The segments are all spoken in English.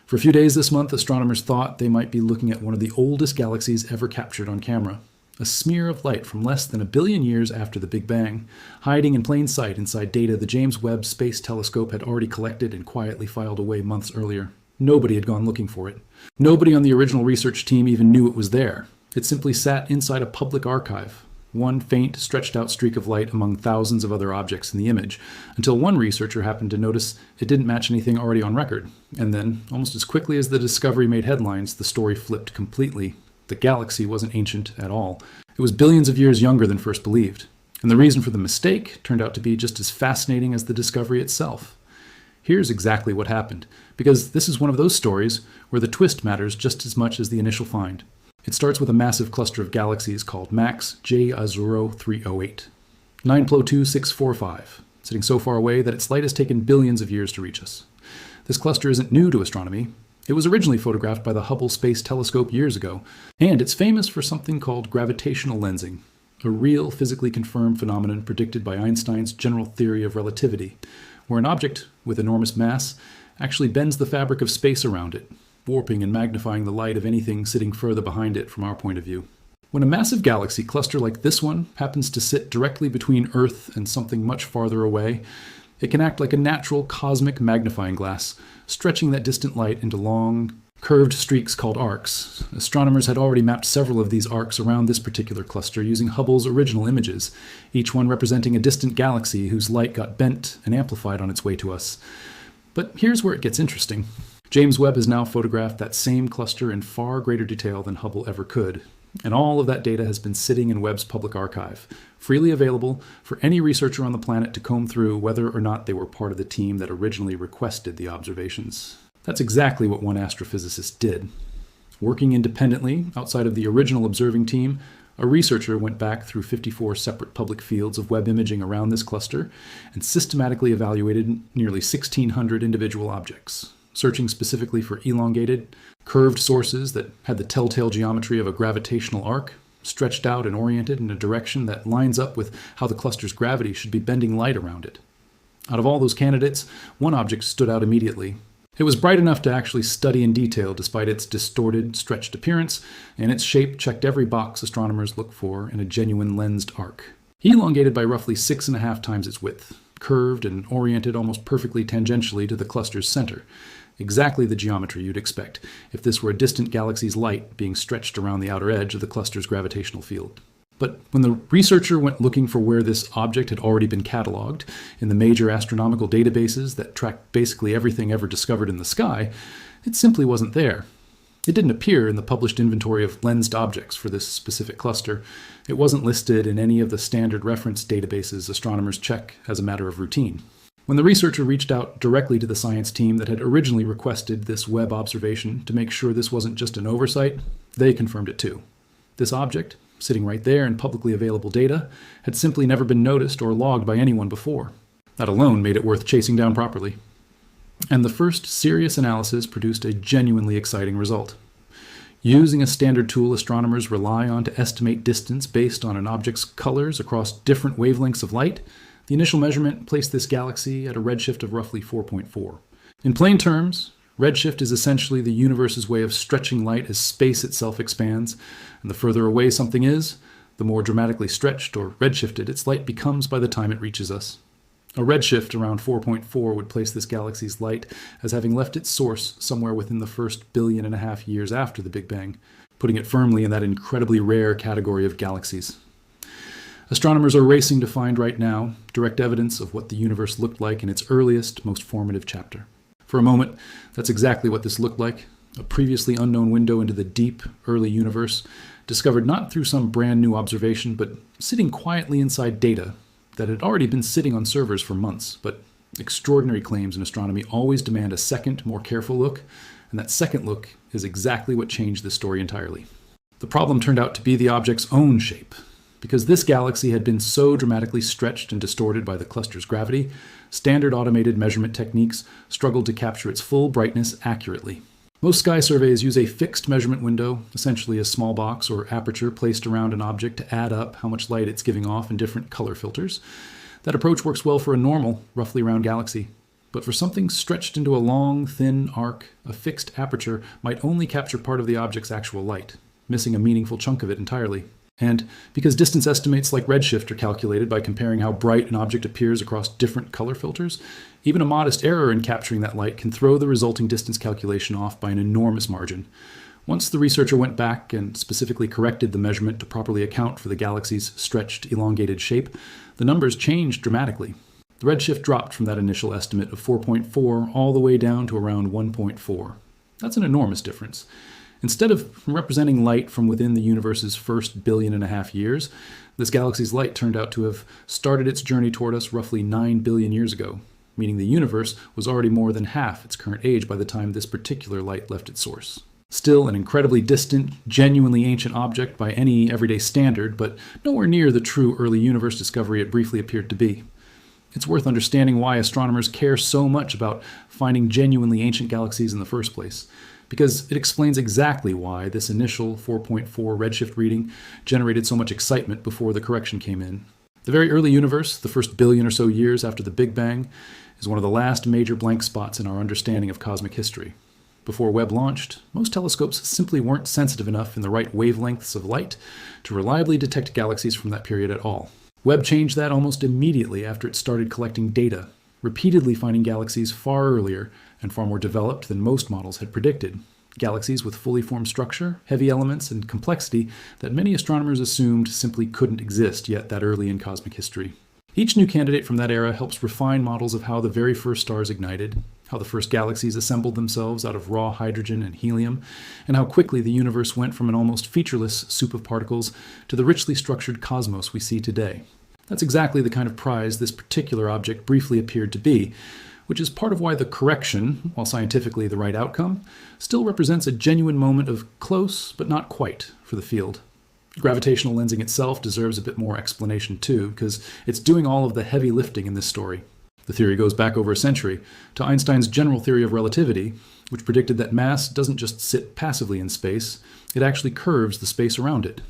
For a few days this month, astronomers thought they might be looking at one of the oldest galaxies ever captured on camera. A smear of light from less than 1 billion years after the Big Bang, hiding in plain sight inside data the James Webb Space Telescope had already collected and quietly filed away months earlier. Nobody had gone looking for it. Nobody on the original research team even knew it was there. It simply sat inside a public archive, one faint, stretched-out streak of light among thousands of other objects in the image, until one researcher happened to notice it didn't match anything already on record. And then, almost as quickly as the discovery made headlines, the story flipped completely. The galaxy wasn't ancient at all. It was billions of years younger than first believed. And the reason for the mistake turned out to be just as fascinating as the discovery itself. Here's exactly what happened, because this is one of those stories where the twist matters just as much as the initial find. It starts with a massive cluster of galaxies called MAX J0308, 9+2=645, sitting so far away that its light has taken billions of years to reach us. This cluster isn't new to astronomy. It was originally photographed by the Hubble Space Telescope years ago, and it's famous for something called gravitational lensing, a real physically confirmed phenomenon predicted by Einstein's general theory of relativity, where an object with enormous mass actually bends the fabric of space around it, warping and magnifying the light of anything sitting further behind it from our point of view. When a massive galaxy cluster like this one happens to sit directly between Earth and something much farther away, it can act like a natural cosmic magnifying glass, stretching that distant light into long, curved streaks called arcs. Astronomers had already mapped several of these arcs around this particular cluster using Hubble's original images, each one representing a distant galaxy whose light got bent and amplified on its way to us. But here's where it gets interesting. James Webb has now photographed that same cluster in far greater detail than Hubble ever could. And all of that data has been sitting in Webb's public archive, freely available for any researcher on the planet to comb through whether or not they were part of the team that originally requested the observations. That's exactly what one astrophysicist did. Working independently, outside of the original observing team, a researcher went back through 54 separate public fields of Webb imaging around this cluster and systematically evaluated nearly 1,600 individual objects, searching specifically for elongated, curved sources that had the telltale geometry of a gravitational arc, stretched out and oriented in a direction that lines up with how the cluster's gravity should be bending light around it. Out of all those candidates, one object stood out immediately. It was bright enough to actually study in detail despite its distorted, stretched appearance, and its shape checked every box astronomers look for in a genuine lensed arc. Elongated by roughly 6.5 times its width, curved and oriented almost perfectly tangentially to the cluster's center. Exactly the geometry you'd expect if this were a distant galaxy's light being stretched around the outer edge of the cluster's gravitational field. But when the researcher went looking for where this object had already been cataloged in the major astronomical databases that track basically everything ever discovered in the sky, it simply wasn't there. It didn't appear in the published inventory of lensed objects for this specific cluster. It wasn't listed in any of the standard reference databases astronomers check as a matter of routine. When the researcher reached out directly to the science team that had originally requested this Webb observation to make sure this wasn't just an oversight, they confirmed it too. This object, sitting right there in publicly available data, had simply never been noticed or logged by anyone before. That alone made it worth chasing down properly. And the first serious analysis produced a genuinely exciting result. Using a standard tool astronomers rely on to estimate distance based on an object's colors across different wavelengths of light, the initial measurement placed this galaxy at a redshift of roughly 4.4. In plain terms, redshift is essentially the universe's way of stretching light as space itself expands, and the further away something is, the more dramatically stretched or redshifted its light becomes by the time it reaches us. A redshift around 4.4 would place this galaxy's light as having left its source somewhere within the first 1.5 billion years after the Big Bang, putting it firmly in that incredibly rare category of galaxies. Astronomers are racing to find right now direct evidence of what the universe looked like in its earliest, most formative chapter. For a moment, that's exactly what this looked like, a previously unknown window into the deep, early universe, discovered not through some brand new observation, but sitting quietly inside data that had already been sitting on servers for months. But extraordinary claims in astronomy always demand a second, more careful look, and that second look is exactly what changed this story entirely. The problem turned out to be the object's own shape. Because this galaxy had been so dramatically stretched and distorted by the cluster's gravity, standard automated measurement techniques struggled to capture its full brightness accurately. Most sky surveys use a fixed measurement window, essentially a small box or aperture placed around an object to add up how much light it's giving off in different color filters. That approach works well for a normal, roughly round galaxy. But for something stretched into a long, thin arc, a fixed aperture might only capture part of the object's actual light, missing a meaningful chunk of it entirely. And because distance estimates like redshift are calculated by comparing how bright an object appears across different color filters, even a modest error in capturing that light can throw the resulting distance calculation off by an enormous margin. Once the researcher went back and specifically corrected the measurement to properly account for the galaxy's stretched, elongated shape, the numbers changed dramatically. The redshift dropped from that initial estimate of 4.4 all the way down to around 1.4. That's an enormous difference. Instead of representing light from within the universe's first 1.5 billion years, this galaxy's light turned out to have started its journey toward us roughly 9 billion years ago, meaning the universe was already more than half its current age by the time this particular light left its source. Still an incredibly distant, genuinely ancient object by any everyday standard, but nowhere near the true early universe discovery it briefly appeared to be. It's worth understanding why astronomers care so much about finding genuinely ancient galaxies in the first place, because it explains exactly why this initial 4.4 redshift reading generated so much excitement before the correction came in. The very early universe, the first billion or so years after the Big Bang, is one of the last major blank spots in our understanding of cosmic history. Before Webb launched, most telescopes simply weren't sensitive enough in the right wavelengths of light to reliably detect galaxies from that period at all. Webb changed that almost immediately after it started collecting data, repeatedly finding galaxies far earlier and far more developed than most models had predicted. Galaxies with fully formed structure, heavy elements, and complexity that many astronomers assumed simply couldn't exist yet that early in cosmic history. Each new candidate from that era helps refine models of how the very first stars ignited, how the first galaxies assembled themselves out of raw hydrogen and helium, and how quickly the universe went from an almost featureless soup of particles to the richly structured cosmos we see today. That's exactly the kind of prize this particular object briefly appeared to be, which is part of why the correction, while scientifically the right outcome, still represents a genuine moment of close but not quite for the field. Gravitational lensing itself deserves a bit more explanation too, because it's doing all of the heavy lifting in this story. The theory goes back over a century to Einstein's general theory of relativity, which predicted that mass doesn't just sit passively in space, it actually curves the space around it.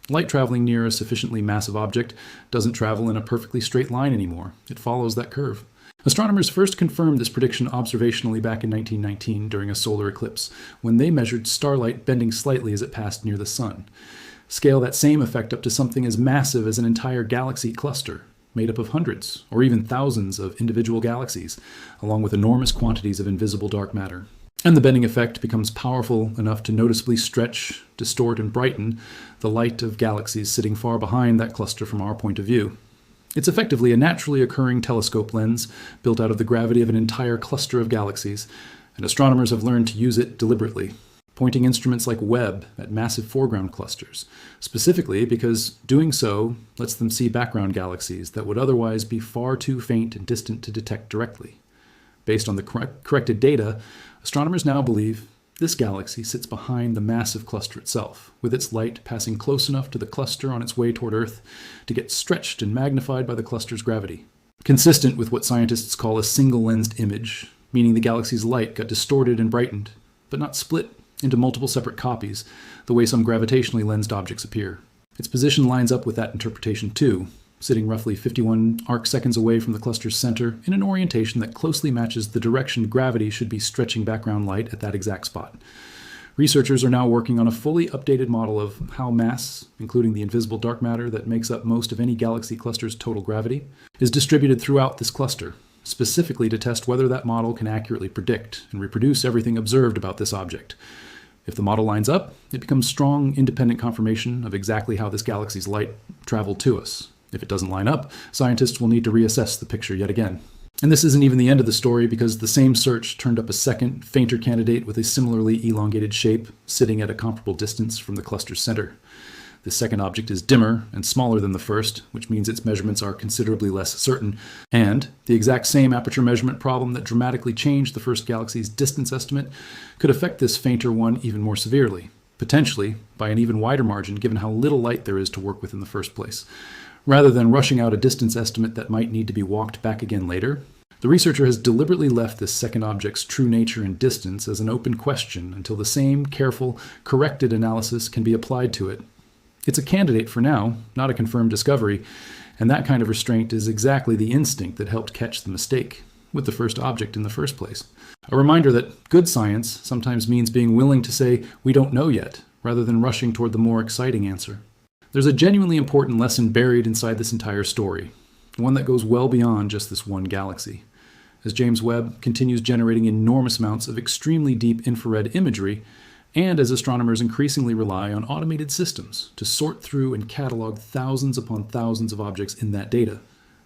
Light traveling near a sufficiently massive object doesn't travel in a perfectly straight line anymore. It follows that curve. Astronomers first confirmed this prediction observationally back in 1919 during a solar eclipse, when they measured starlight bending slightly as it passed near the sun. Scale that same effect up to something as massive as an entire galaxy cluster, made up of hundreds or even thousands of individual galaxies, along with enormous quantities of invisible dark matter. And the bending effect becomes powerful enough to noticeably stretch, distort, and brighten the light of galaxies sitting far behind that cluster from our point of view. It's effectively a naturally occurring telescope lens built out of the gravity of an entire cluster of galaxies, and astronomers have learned to use it deliberately, pointing instruments like Webb at massive foreground clusters, specifically because doing so lets them see background galaxies that would otherwise be far too faint and distant to detect directly. Based on the corrected data, astronomers now believe this galaxy sits behind the massive cluster itself, with its light passing close enough to the cluster on its way toward Earth to get stretched and magnified by the cluster's gravity. Consistent with what scientists call a single-lensed image, meaning the galaxy's light got distorted and brightened, but not split into multiple separate copies, the way some gravitationally lensed objects appear. Its position lines up with that interpretation too, sitting roughly 51 arc-seconds away from the cluster's center in an orientation that closely matches the direction gravity should be stretching background light at that exact spot. Researchers are now working on a fully updated model of how mass, including the invisible dark matter that makes up most of any galaxy cluster's total gravity, is distributed throughout this cluster, specifically to test whether that model can accurately predict and reproduce everything observed about this object. If the model lines up, it becomes strong, independent confirmation of exactly how this galaxy's light traveled to us. If it doesn't line up, scientists will need to reassess the picture yet again. And this isn't even the end of the story, because the same search turned up a second, fainter candidate with a similarly elongated shape, sitting at a comparable distance from the cluster's center. This second object is dimmer and smaller than the first, which means its measurements are considerably less certain, and the exact same aperture measurement problem that dramatically changed the first galaxy's distance estimate could affect this fainter one even more severely, potentially by an even wider margin given how little light there is to work with in the first place. Rather than rushing out a distance estimate that might need to be walked back again later, the researcher has deliberately left this second object's true nature and distance as an open question until the same careful, corrected analysis can be applied to it. It's a candidate for now, not a confirmed discovery, and that kind of restraint is exactly the instinct that helped catch the mistake. with the first object in the first place. A reminder that good science sometimes means being willing to say, we don't know yet, rather than rushing toward the more exciting answer. There's a genuinely important lesson buried inside this entire story, one that goes well beyond just this one galaxy. As James Webb continues generating enormous amounts of extremely deep infrared imagery, and as astronomers increasingly rely on automated systems to sort through and catalog thousands upon thousands of objects in that data,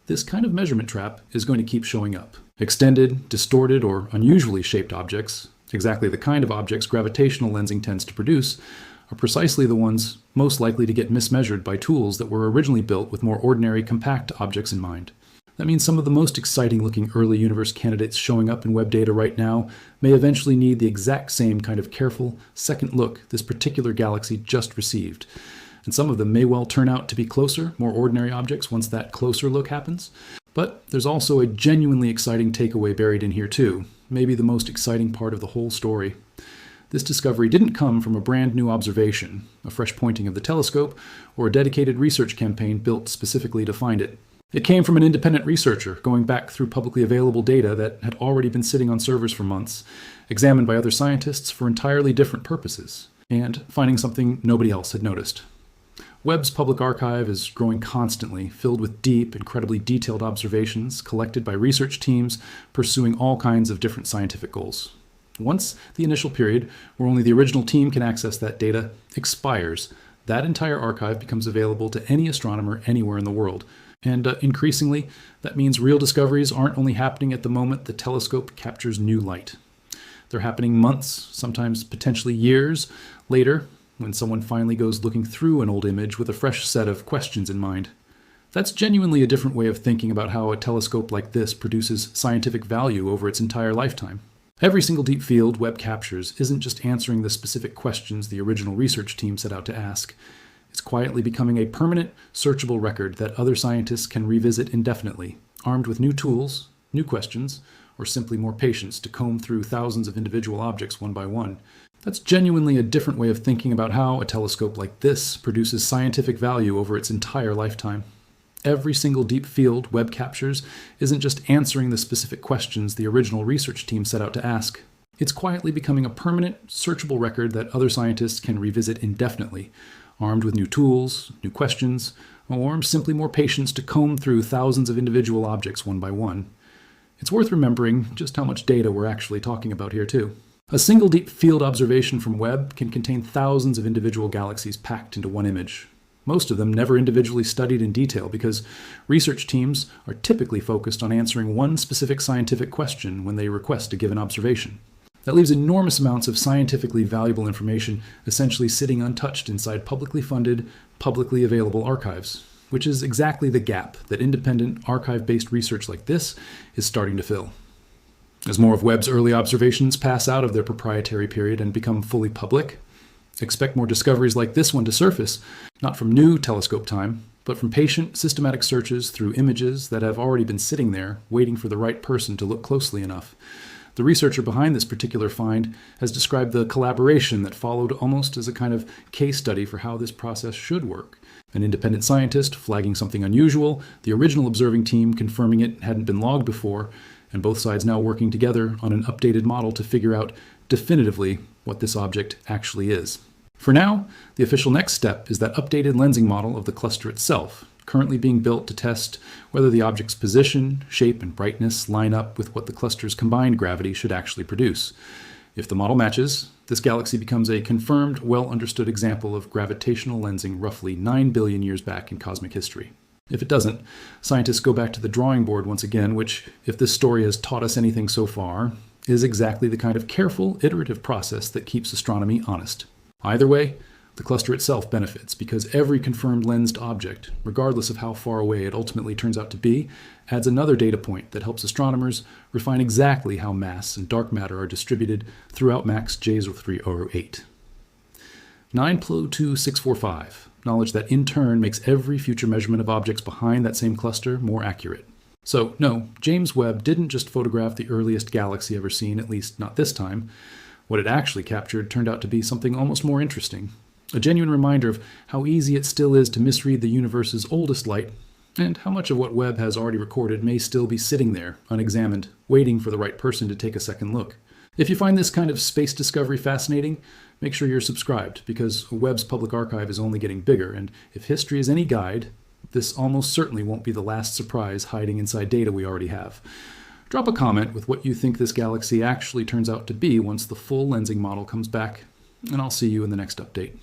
this kind of measurement trap is going to keep showing up. Extended, distorted, or unusually shaped objects, exactly the kind of objects gravitational lensing tends to produce, are precisely the ones most likely to get mismeasured by tools that were originally built with more ordinary, compact objects in mind. That means some of the most exciting-looking early universe candidates showing up in Webb data right now may eventually need the exact same kind of careful, second look this particular galaxy just received. And some of them may well turn out to be closer, more ordinary objects once that closer look happens. But there's also a genuinely exciting takeaway buried in here too, maybe the most exciting part of the whole story. This discovery didn't come from a brand new observation, a fresh pointing of the telescope, or a dedicated research campaign built specifically to find it. It came from an independent researcher going back through publicly available data that had already been sitting on servers for months, examined by other scientists for entirely different purposes, and finding something nobody else had noticed. Webb's public archive is growing constantly, filled with deep, incredibly detailed observations collected by research teams pursuing all kinds of different scientific goals. Once the initial period, where only the original team can access that data, expires, that entire archive becomes available to any astronomer anywhere in the world. And increasingly, that means real discoveries aren't only happening at the moment the telescope captures new light. They're happening months, sometimes potentially years, later, when someone finally goes looking through an old image with a fresh set of questions in mind. That's genuinely a different way of thinking about how a telescope like this produces scientific value over its entire lifetime. Every single deep field Webb captures isn't just answering the specific questions the original research team set out to ask. It's quietly becoming a permanent, searchable record that other scientists can revisit indefinitely, armed with new tools, new questions, or simply more patience to comb through thousands of individual objects one by one. That's genuinely a different way of thinking about how a telescope like this produces scientific value over its entire lifetime. Every single deep field Webb captures isn't just answering the specific questions the original research team set out to ask. It's quietly becoming a permanent, searchable record that other scientists can revisit indefinitely, armed with new tools, new questions, or simply more patience to comb through thousands of individual objects one by one. It's worth remembering just how much data we're actually talking about here too. A single deep field observation from Webb can contain thousands of individual galaxies packed into one image. Most of them never individually studied in detail because research teams are typically focused on answering one specific scientific question when they request a given observation. That leaves enormous amounts of scientifically valuable information essentially sitting untouched inside publicly funded, publicly available archives, which is exactly the gap that independent, archive-based research like this is starting to fill. As more of Webb's early observations pass out of their proprietary period and become fully public, expect more discoveries like this one to surface, not from new telescope time, but from patient, systematic searches through images that have already been sitting there, waiting for the right person to look closely enough. The researcher behind this particular find has described the collaboration that followed almost as a kind of case study for how this process should work. An independent scientist flagging something unusual, the original observing team confirming it hadn't been logged before, and both sides now working together on an updated model to figure out definitively what this object actually is. For now, the official next step is that updated lensing model of the cluster itself, currently being built to test whether the object's position, shape, and brightness line up with what the cluster's combined gravity should actually produce. If the model matches, this galaxy becomes a confirmed, well-understood example of gravitational lensing roughly 9 billion years back in cosmic history. If it doesn't, scientists go back to the drawing board once again, which, if this story has taught us anything so far, is exactly the kind of careful, iterative process that keeps astronomy honest. Either way, the cluster itself benefits because every confirmed lensed object, regardless of how far away it ultimately turns out to be, adds another data point that helps astronomers refine exactly how mass and dark matter are distributed throughout MAC's J3008. 9.2.645, knowledge that in turn makes every future measurement of objects behind that same cluster more accurate. So no, James Webb didn't just photograph the earliest galaxy ever seen, at least not this time. What it actually captured turned out to be something almost more interesting. A genuine reminder of how easy it still is to misread the universe's oldest light And how much of what Webb has already recorded may still be sitting there, unexamined, waiting for the right person to take a second look. If you find this kind of space discovery fascinating, make sure you're subscribed, because Webb's public archive is only getting bigger, and if history is any guide, this almost certainly won't be the last surprise hiding inside data we already have. Drop a comment with what you think this galaxy actually turns out to be once the full lensing model comes back, and I'll see you in the next update.